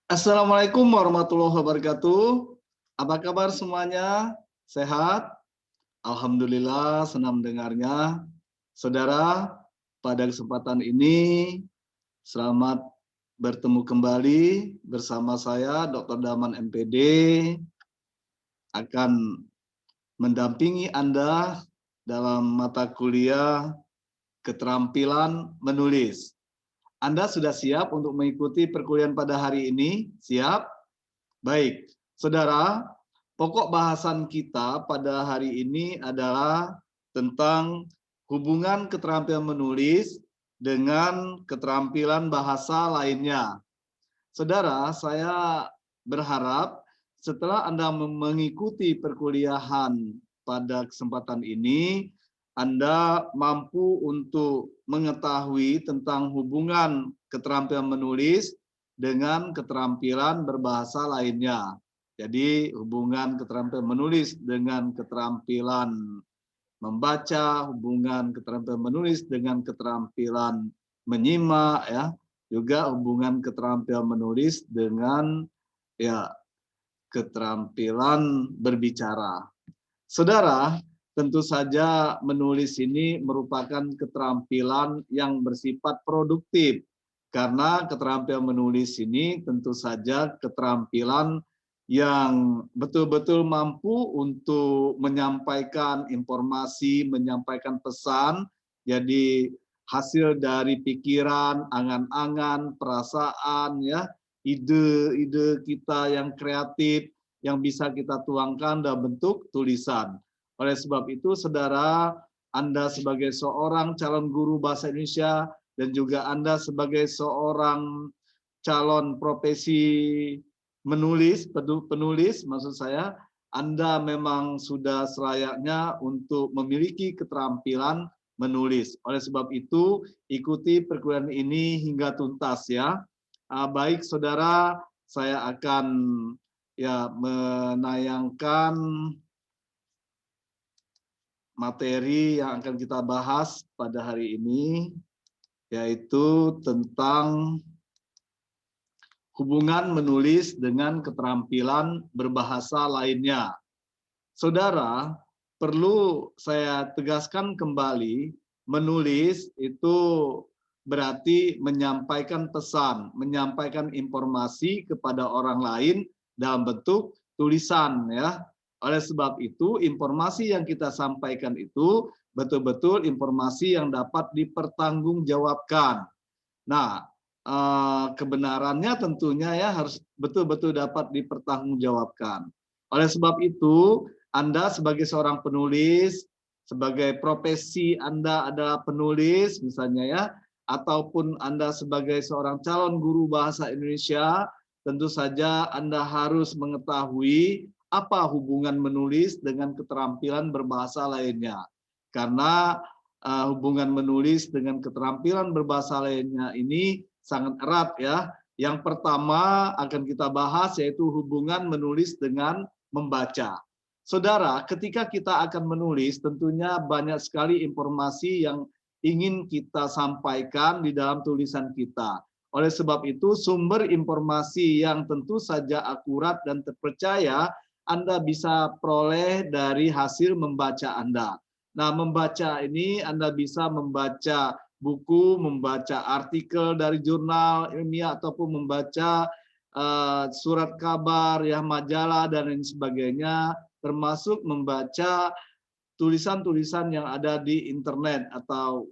Assalamualaikum warahmatullahi wabarakatuh. Apa kabar semuanya? Sehat? Alhamdulillah, senang mendengarnya. Saudara, pada kesempatan ini selamat bertemu kembali bersama saya Dr. Daman MPD akan mendampingi Anda dalam mata kuliah keterampilan menulis. Anda sudah siap untuk mengikuti perkuliahan pada hari ini? Siap? Baik, saudara, pokok bahasan kita pada hari ini adalah tentang hubungan keterampilan menulis dengan keterampilan bahasa lainnya. Saudara, saya berharap setelah Anda mengikuti perkuliahan pada kesempatan ini, Anda mampu untuk mengetahui tentang hubungan keterampilan menulis dengan keterampilan berbahasa lainnya. Jadi hubungan keterampilan menulis dengan keterampilan membaca, hubungan keterampilan menulis dengan keterampilan menyimak, ya, juga hubungan keterampilan menulis dengan ya keterampilan berbicara. Saudara, tentu saja menulis ini merupakan keterampilan yang bersifat produktif. Karena keterampilan menulis ini tentu saja keterampilan yang betul-betul mampu untuk menyampaikan informasi, menyampaikan pesan. Jadi hasil dari pikiran, angan-angan, perasaan, ya, ide-ide kita yang kreatif yang bisa kita tuangkan dalam bentuk tulisan. Oleh sebab itu, saudara, Anda sebagai seorang calon guru bahasa Indonesia dan juga Anda sebagai seorang calon profesi penulis, maksud saya, Anda memang sudah selayaknya untuk memiliki keterampilan menulis. Oleh sebab itu, ikuti perkuliahan ini hingga tuntas ya. Baik saudara, saya akan ya menayangkan materi yang akan kita bahas pada hari ini, yaitu tentang hubungan menulis dengan keterampilan berbahasa lainnya. Saudara, perlu saya tegaskan kembali, menulis itu berarti menyampaikan pesan, menyampaikan informasi kepada orang lain dalam bentuk tulisan, ya. Oleh sebab itu, informasi yang kita sampaikan itu betul-betul informasi yang dapat dipertanggungjawabkan. Nah, kebenarannya tentunya ya harus betul-betul dapat dipertanggungjawabkan. Oleh sebab itu, Anda sebagai seorang penulis, sebagai profesi Anda adalah penulis misalnya ya, ataupun Anda sebagai seorang calon guru bahasa Indonesia, tentu saja Anda harus mengetahui apa hubungan menulis dengan keterampilan berbahasa lainnya. Karena hubungan menulis dengan keterampilan berbahasa lainnya ini sangat erat ya. Yang pertama akan kita bahas yaitu hubungan menulis dengan membaca. Saudara, ketika kita akan menulis tentunya banyak sekali informasi yang ingin kita sampaikan di dalam tulisan kita. Oleh sebab itu, sumber informasi yang tentu saja akurat dan terpercaya Anda bisa peroleh dari hasil membaca Anda. Nah, membaca ini Anda bisa membaca buku, membaca artikel dari jurnal ilmiah ataupun membaca surat kabar, ya majalah dan lain sebagainya, termasuk membaca tulisan-tulisan yang ada di internet atau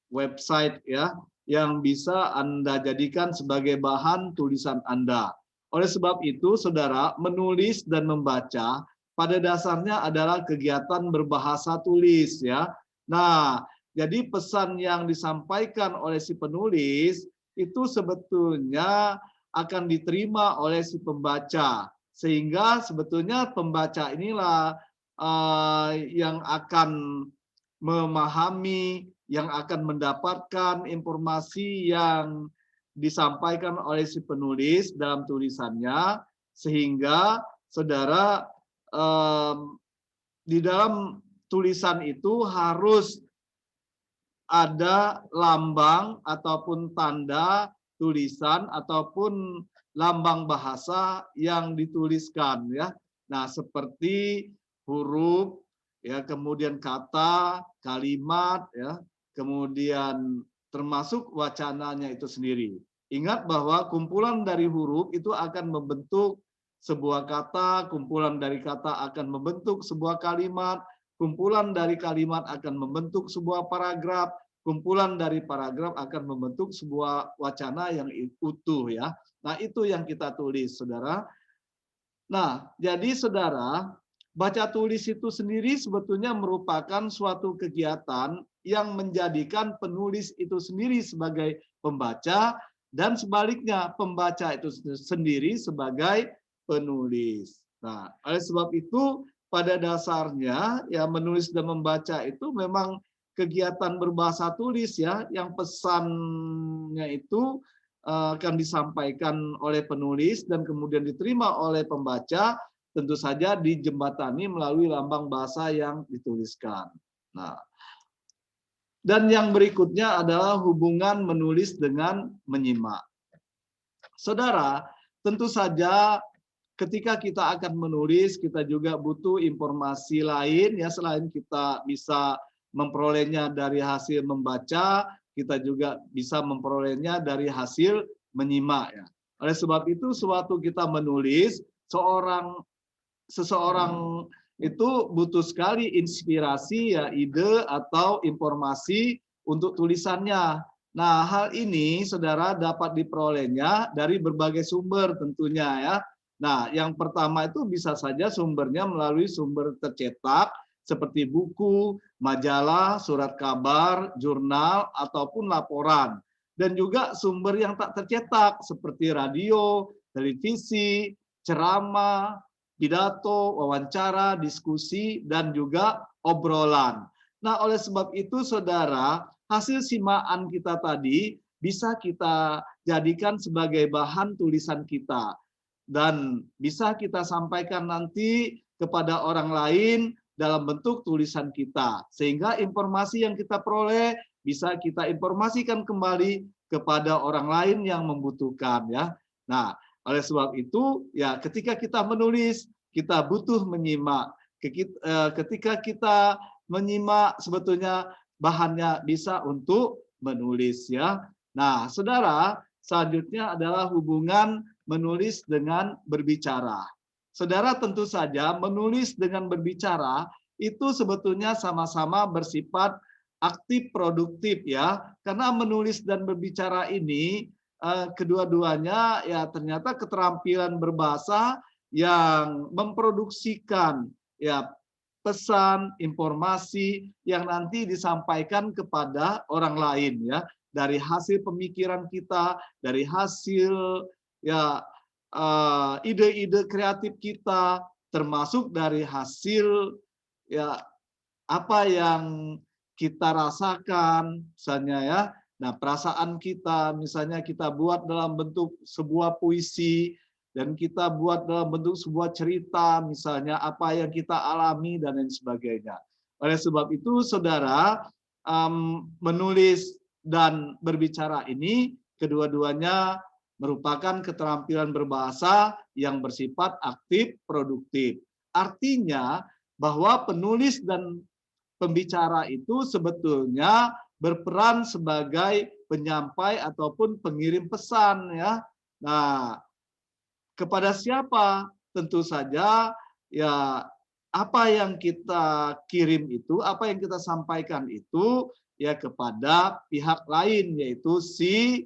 website ya, yang bisa Anda jadikan sebagai bahan tulisan Anda. Oleh sebab itu, saudara, menulis dan membaca pada dasarnya adalah kegiatan berbahasa tulis ya. Nah, jadi pesan yang disampaikan oleh si penulis itu sebetulnya akan diterima oleh si pembaca, sehingga sebetulnya pembaca inilah yang akan memahami, yang akan mendapatkan informasi yang disampaikan oleh si penulis dalam tulisannya, sehingga saudara di dalam tulisan itu harus ada lambang ataupun tanda tulisan ataupun lambang bahasa yang dituliskan ya. Nah, seperti huruf ya, kemudian kata, kalimat ya, kemudian termasuk wacananya itu sendiri. Ingat bahwa kumpulan dari huruf itu akan membentuk sebuah kata, kumpulan dari kata akan membentuk sebuah kalimat, kumpulan dari kalimat akan membentuk sebuah paragraf, kumpulan dari paragraf akan membentuk sebuah wacana yang utuh ya. Nah, itu yang kita tulis, Saudara. Nah, jadi Saudara, baca tulis itu sendiri sebetulnya merupakan suatu kegiatan yang menjadikan penulis itu sendiri sebagai pembaca dan sebaliknya pembaca itu sendiri sebagai penulis. Nah, oleh sebab itu pada dasarnya ya menulis dan membaca itu memang kegiatan berbahasa tulis ya, yang pesannya itu akan disampaikan oleh penulis dan kemudian diterima oleh pembaca, tentu saja dijembatani melalui lambang bahasa yang dituliskan. Nah, dan yang berikutnya adalah hubungan menulis dengan menyimak. Saudara, tentu saja ketika kita akan menulis, kita juga butuh informasi lain ya, selain kita bisa memperolehnya dari hasil membaca, kita juga bisa memperolehnya dari hasil menyimak ya. Oleh sebab itu, sewaktu kita menulis, seseorang itu butuh sekali inspirasi ya, ide atau informasi untuk tulisannya. Nah, hal ini Saudara dapat diperolehnya dari berbagai sumber tentunya ya. Nah, yang pertama itu bisa saja sumbernya melalui sumber tercetak seperti buku, majalah, surat kabar, jurnal, ataupun laporan. Dan juga sumber yang tak tercetak seperti radio, televisi, ceramah, pidato, wawancara, diskusi, dan juga obrolan. Nah, oleh sebab itu Saudara, hasil simaan kita tadi bisa kita jadikan sebagai bahan tulisan kita. Dan bisa kita sampaikan nanti kepada orang lain dalam bentuk tulisan kita. Sehingga informasi yang kita peroleh bisa kita informasikan kembali kepada orang lain yang membutuhkan ya. Nah, oleh sebab itu ya ketika kita menulis kita butuh menyimak. Ketika kita menyimak sebetulnya bahannya bisa untuk menulis ya. Nah, Saudara, selanjutnya adalah hubungan menulis dengan berbicara. Saudara, tentu saja menulis dengan berbicara itu sebetulnya sama-sama bersifat aktif produktif ya. Karena menulis dan berbicara ini kedua-duanya ya ternyata keterampilan berbahasa yang memproduksikan ya pesan, informasi yang nanti disampaikan kepada orang lain ya, dari hasil pemikiran kita, dari hasil ya ide-ide kreatif kita, termasuk dari hasil ya apa yang kita rasakan misalnya ya. Nah, perasaan kita misalnya kita buat dalam bentuk sebuah puisi dan kita buat dalam bentuk sebuah cerita misalnya apa yang kita alami dan lain sebagainya. Oleh sebab itu Saudara, menulis dan berbicara ini kedua-duanya merupakan keterampilan berbahasa yang bersifat aktif produktif. Artinya bahwa penulis dan pembicara itu sebetulnya berperan sebagai penyampai ataupun pengirim pesan ya. Nah, kepada siapa? Tentu saja ya apa yang kita kirim itu, apa yang kita sampaikan itu ya kepada pihak lain, yaitu si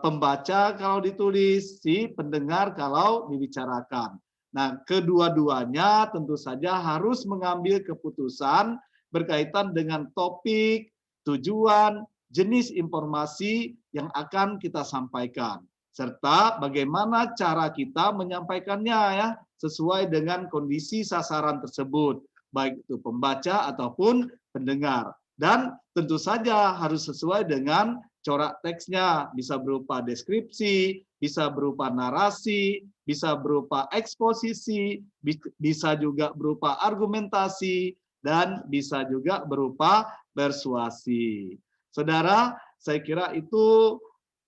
pembaca kalau ditulis, si pendengar kalau dibicarakan. Nah, kedua-duanya tentu saja harus mengambil keputusan berkaitan dengan topik, tujuan, jenis informasi yang akan kita sampaikan, serta bagaimana cara kita menyampaikannya ya, sesuai dengan kondisi sasaran tersebut, baik itu pembaca ataupun pendengar. Dan tentu saja harus sesuai dengan corak teksnya, bisa berupa deskripsi, bisa berupa narasi, bisa berupa eksposisi, bisa juga berupa argumentasi, dan bisa juga berupa persuasi. Saudara, saya kira itu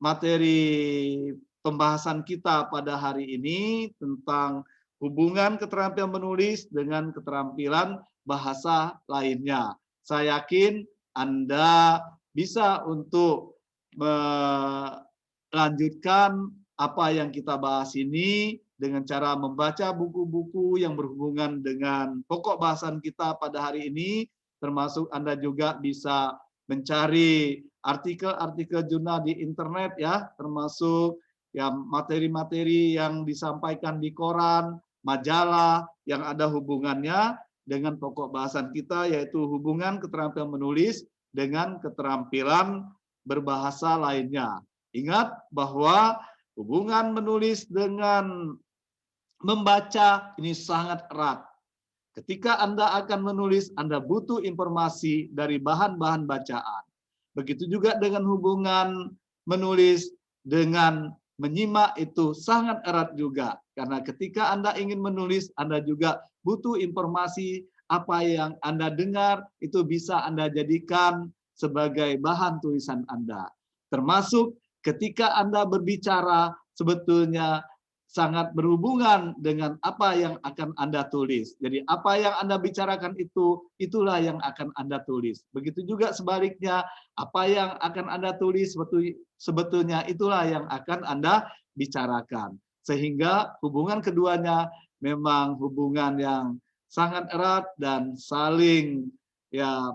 materi pembahasan kita pada hari ini tentang hubungan keterampilan menulis dengan keterampilan bahasa lainnya. Saya yakin Anda bisa untuk melanjutkan apa yang kita bahas ini dengan cara membaca buku-buku yang berhubungan dengan pokok bahasan kita pada hari ini, termasuk Anda juga bisa mencari artikel-artikel jurnal di internet ya, termasuk ya materi-materi yang disampaikan di koran, majalah yang ada hubungannya dengan pokok bahasan kita, yaitu hubungan keterampilan menulis dengan keterampilan berbahasa lainnya. Ingat bahwa hubungan menulis dengan membaca ini sangat erat. Ketika Anda akan menulis, Anda butuh informasi dari bahan-bahan bacaan. Begitu juga dengan hubungan menulis dengan menyimak itu sangat erat juga. Karena ketika Anda ingin menulis, Anda juga butuh informasi apa yang Anda dengar, itu bisa Anda jadikan sebagai bahan tulisan Anda. Termasuk ketika Anda berbicara, sebetulnya sangat berhubungan dengan apa yang akan Anda tulis. Jadi apa yang Anda bicarakan itu, itulah yang akan Anda tulis. Begitu juga sebaliknya, apa yang akan Anda tulis, sebetulnya itulah yang akan Anda bicarakan. Sehingga hubungan keduanya memang hubungan yang sangat erat dan saling ya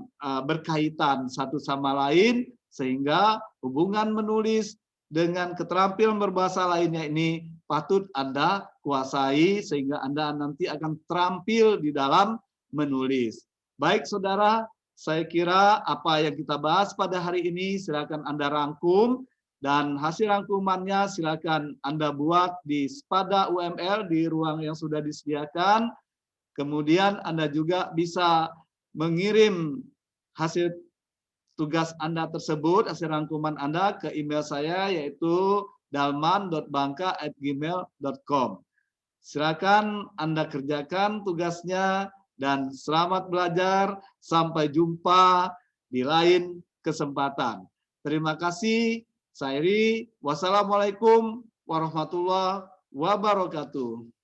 berkaitan satu sama lain, sehingga hubungan menulis dengan keterampilan berbahasa lainnya ini patut Anda kuasai sehingga Anda nanti akan terampil di dalam menulis. Baik saudara, saya kira apa yang kita bahas pada hari ini silakan Anda rangkum dan hasil rangkumannya silakan Anda buat di Spada UML di ruang yang sudah disediakan. Kemudian Anda juga bisa mengirim hasil tugas Anda tersebut, hasil rangkuman Anda ke email saya yaitu dalman.bangka@gmail.com. Silakan Anda kerjakan tugasnya dan selamat belajar. Sampai jumpa di lain kesempatan. Terima kasih. Saya Iri. Wassalamualaikum warahmatullahi wabarakatuh.